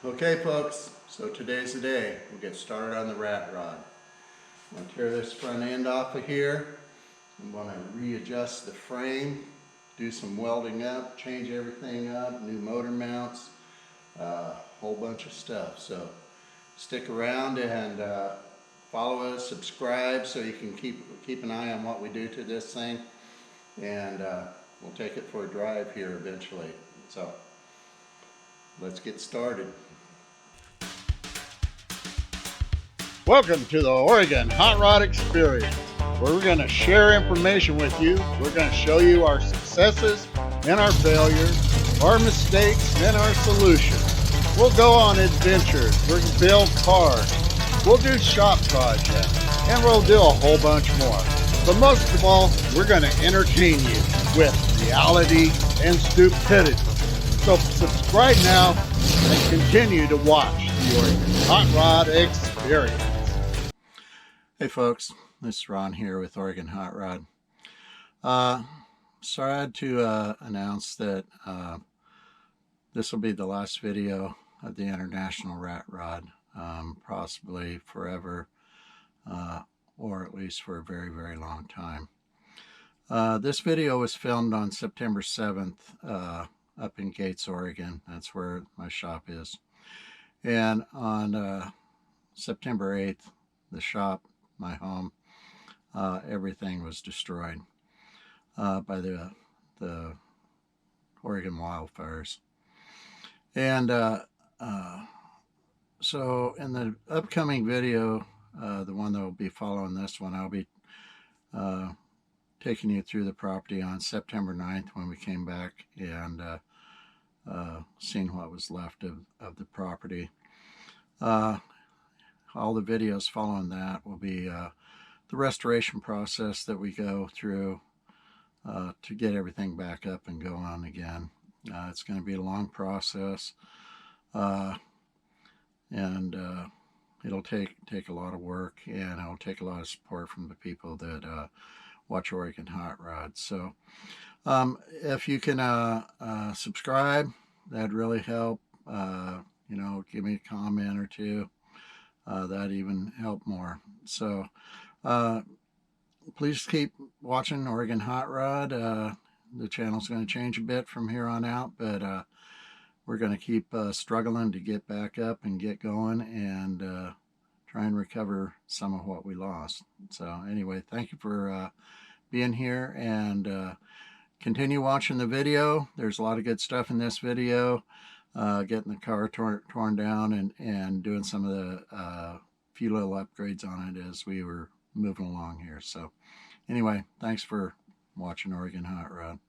Okay folks, so today's the day. We'll get started on the rat rod. I'm going to tear this front end off of here. I'm going to readjust the frame, do some welding up, change everything up, new motor mounts, a whole bunch of stuff. So stick around and follow us, subscribe so you can keep an eye on what we do to this thing, and we'll take it for a drive here eventually. So let's get started. Welcome to the Oregon Hot Rod Experience, where we're going to share information with you. We're going to show you our successes and our failures, our mistakes and our solutions. We'll go on adventures, we're going to build cars, we'll do shop projects, and we'll do a whole bunch more. But most of all, we're going to entertain you with reality and stupidity. So subscribe now and continue to watch the Oregon Hot Rod Experience. Hey folks, this is Ron here with Oregon Hot Rod. Sorry to announce that this will be the last video of the International Rat Rod, possibly forever, or at least for a very, very long time. This video was filmed on September 7th up in Gates, Oregon. That's where my shop is. And on September 8th, the shop, my home, everything was destroyed by the Oregon wildfires. And so in the upcoming video, the one that will be following this one, I'll be taking you through the property on September 9th when we came back and seeing what was left of the property. All the videos following that will be the restoration process that we go through to get everything back up and going again. It's going to be a long process, and it'll take a lot of work, and it'll take a lot of support from the people that watch Oregon Hot Rod. So if you can subscribe, that'd really help. You know, give me a comment or two. That'd even help more. So please keep watching Oregon Hot Rod. The channel's going to change a bit from here on out, but we're going to keep struggling to get back up and get going and try and recover some of what we lost. So anyway, thank you for being here, and continue watching the video. There's a lot of good stuff in this video. Getting the car torn down and doing some of the few little upgrades on it as we were moving along here. So anyway, thanks for watching Oregon Hot Rod.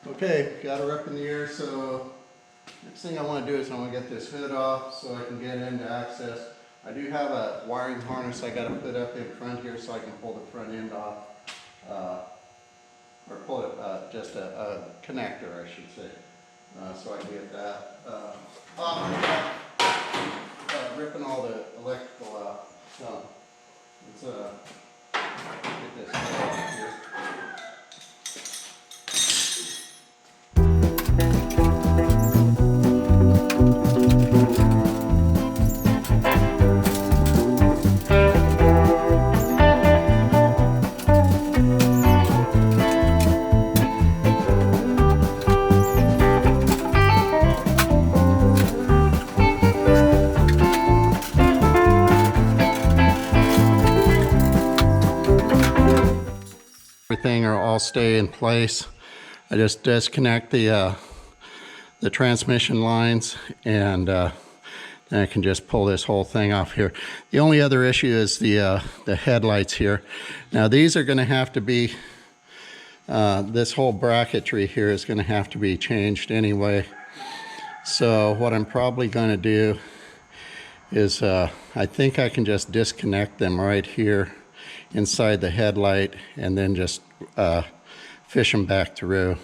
Okay, got her up in the air. So next thing I want to do is I want to get this hood off so I can get into access. I do have a wiring harness I got to put up in front here so I can pull the front end off. Or pull it, just a connector, I should say, so I can get that off, ripping all the electrical out. So let's get this off here. Everything will all stay in place. I just disconnect the transmission lines, and then I can just pull this whole thing off here. The only other issue is the headlights here. Now these are going to have to be, this whole bracketry here is going to have to be changed anyway. So what I'm probably going to do is I think I can just disconnect them right here inside the headlight and then just fish them back through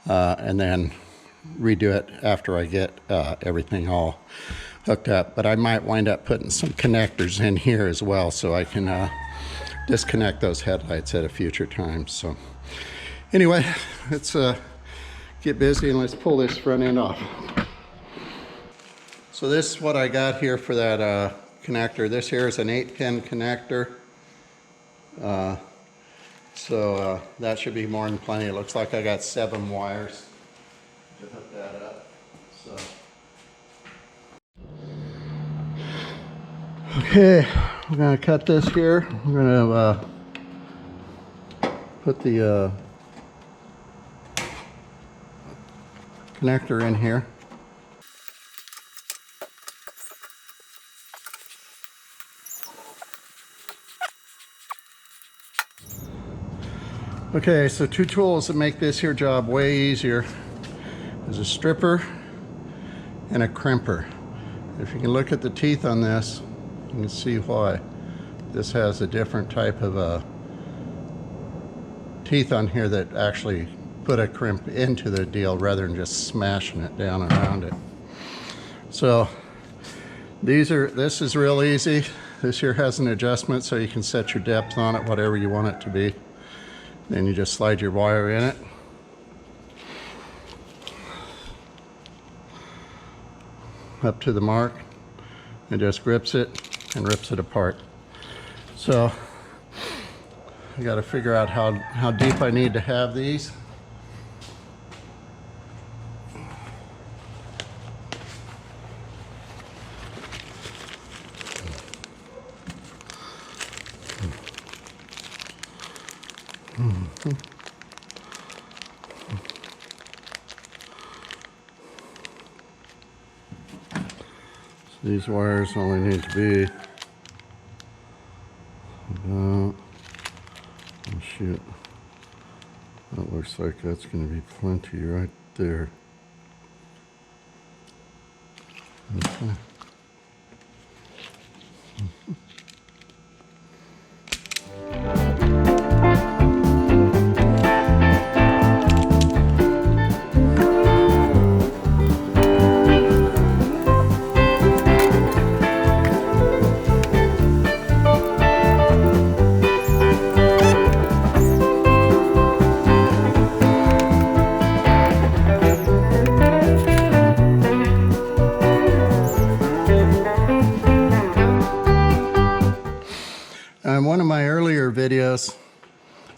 and then redo it after I get everything all hooked up. But I might wind up putting some connectors in here as well so I can disconnect those headlights at a future time. So Anyway, let's get busy and let's pull this front end off. So this is what I got here for that connector. This here is an 8-pin connector. So that should be more than plenty. It looks like I got 7 wires to hook that up. So. Okay, we're gonna cut this here. We're gonna put the connector in here. Okay, so 2 tools that make this here job way easier. There's a stripper and a crimper. If you can look at the teeth on this, you can see why. This has a different type of teeth on here that actually put a crimp into the deal rather than just smashing it down around it. So this is real easy. This here has an adjustment so you can set your depth on it, whatever you want it to be. Then you just slide your wire in it. Up to the mark. It just grips it and rips it apart. So I got to figure out how deep I need to have these. So these wires only need to be about, oh shoot, that looks like that's going to be plenty right there. Okay. In one of my earlier videos,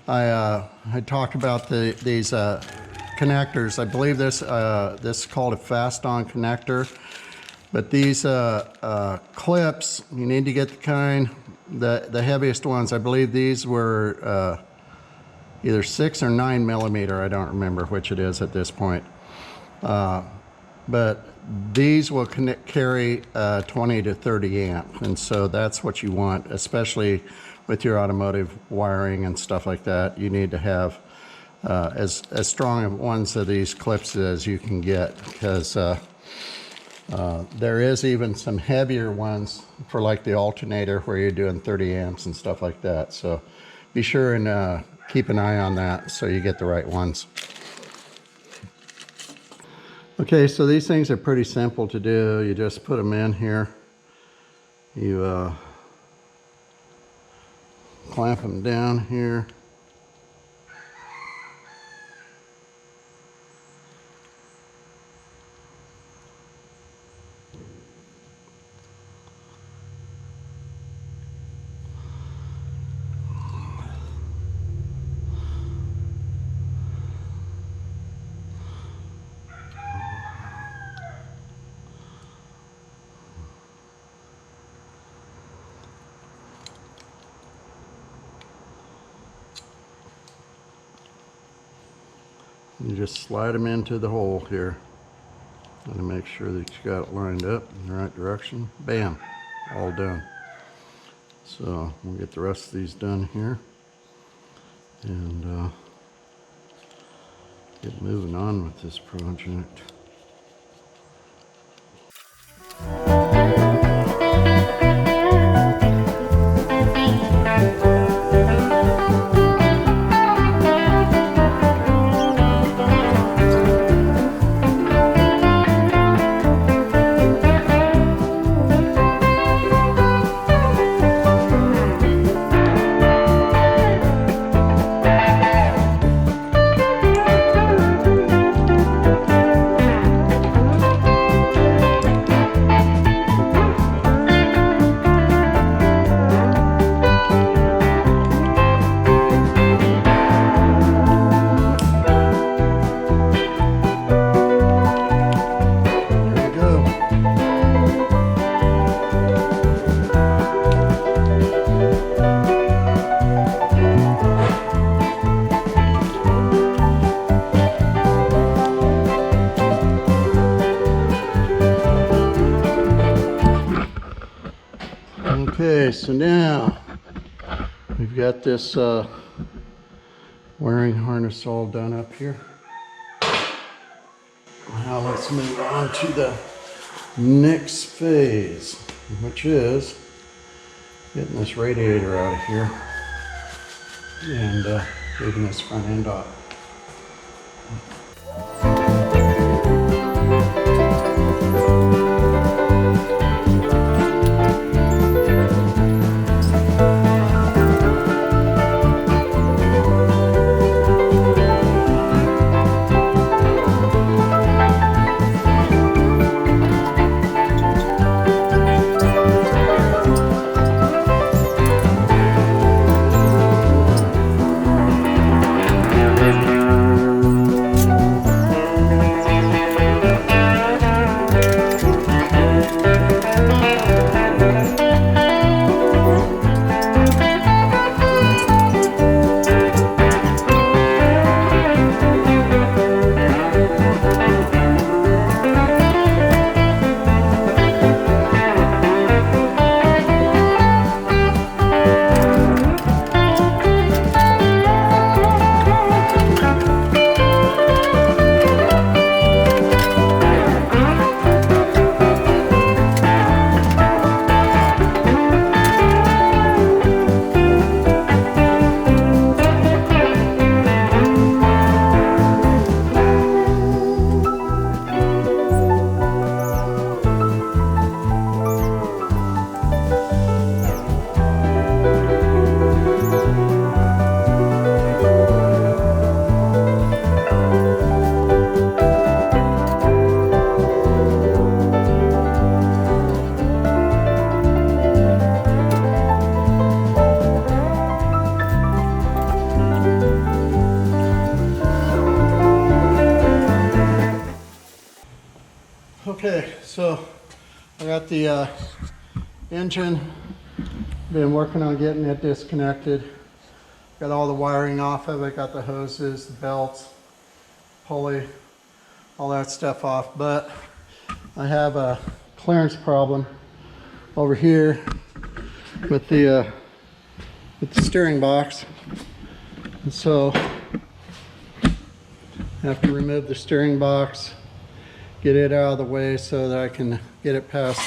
I talked about these connectors. I believe this is called a fast-on connector. But these clips, you need to get the kind, the heaviest ones. I believe these were either 6 or 9 millimeter. I don't remember which it is at this point. But these will carry 20 to 30 amp, and so that's what you want, especially with your automotive wiring and stuff like that. You need to have as strong of ones of these clips as you can get, because there is even some heavier ones for like the alternator where you're doing 30 amps and stuff like that. So be sure and keep an eye on that so you get the right ones. Okay, so these things are pretty simple to do. You just put them in here. You clamp them down here. You just slide them into the hole here and make sure that you got it lined up in the right direction. Bam, all done. So we'll get the rest of these done here and get moving on with this project. Okay, so now we've got this wiring harness all done up here. Now let's move on to the next phase, which is getting this radiator out of here and taking this front end off. Okay, so I got the engine, been working on getting it disconnected. Got all the wiring off of it, got the hoses, the belts, pulley, all that stuff off, but I have a clearance problem over here with the steering box, and so I have to remove the steering box, get it out of the way so that I can get it past,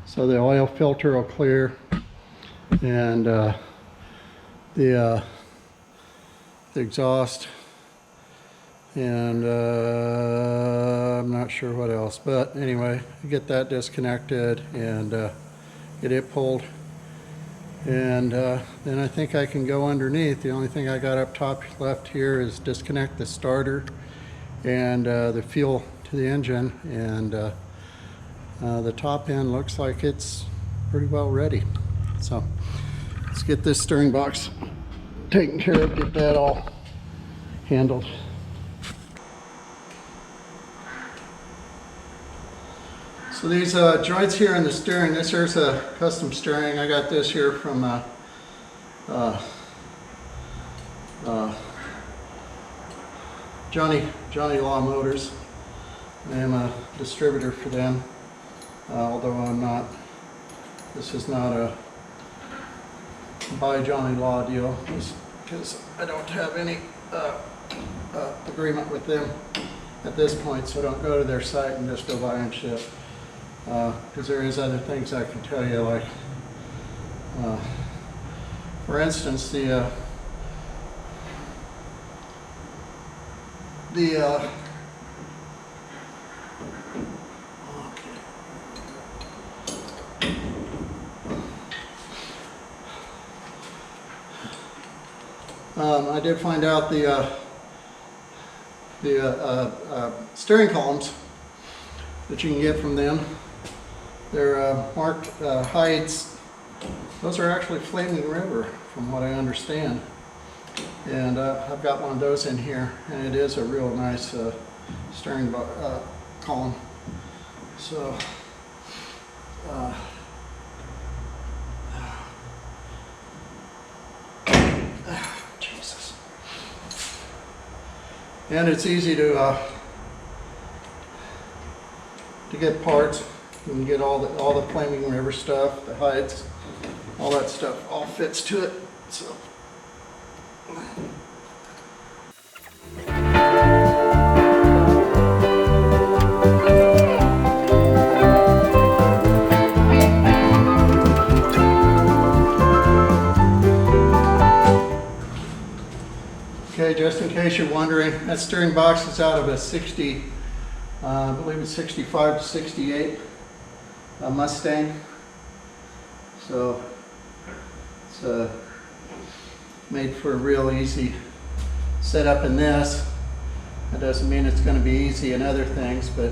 so the oil filter will clear, and the exhaust, and I'm not sure what else, but anyway, get that disconnected and get it pulled, and then I think I can go underneath. The only thing I got up top left here is disconnect the starter and the fuel to the engine, and the top end looks like it's pretty well ready. So let's get this steering box taken care of, get that all handled. So these joints here in the steering, this here's a custom steering. I got this here from Johnny Law Motors. I am a distributor for them, although I'm not. This is not a buy Johnny Law deal, because I don't have any agreement with them at this point, so don't go to their site and just go buy and ship, because there is other things I can tell you, like for instance the I did find out the steering columns that you can get from them. They're marked hides. Those are actually Flaming River, from what I understand. And I've got one of those in here, and it is a real nice steering column. So Jesus. And it's easy to get parts. You can get all the Flaming River stuff, the hides, all that stuff all fits to it. So. Okay, just in case you're wondering, that steering box is out of a 60, I believe it's 65 to 68 Mustang. So it's made for a real easy setup in this. That doesn't mean it's going to be easy in other things, but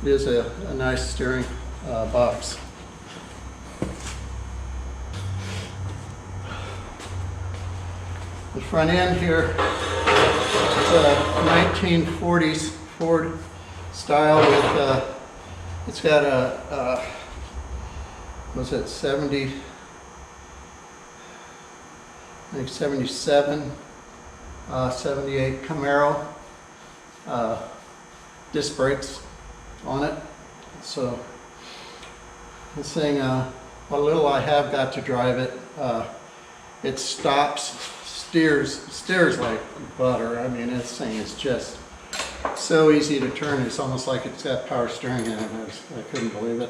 it is a nice steering box. The front end here is a 1940s Ford style with, it's got a, was it 70, I think 77, 78 Camaro disc brakes on it. So this thing, what little I have got to drive it, it stops, steers like butter. I mean, this thing is just so easy to turn. It's almost like it's got power steering in it. I couldn't believe it.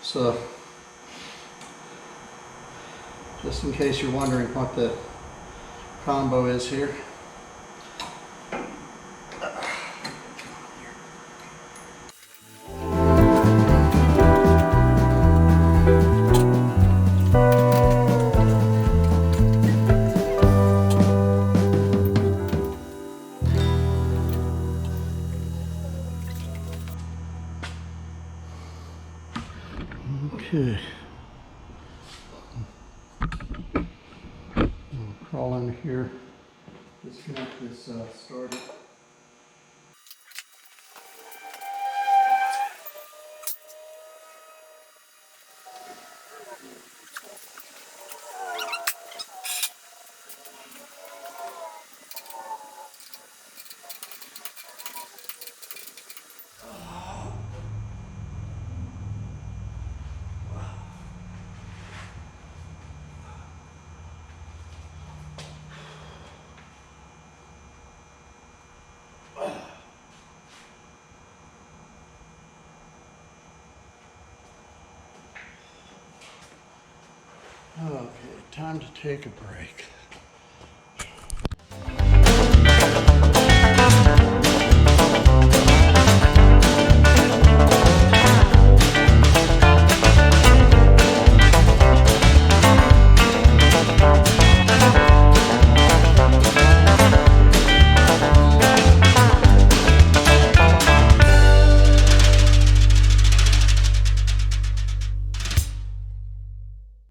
So, just in case you're wondering what the combo is here. Okay. I'll crawl in here, disconnect this starter. Okay, time to take a break.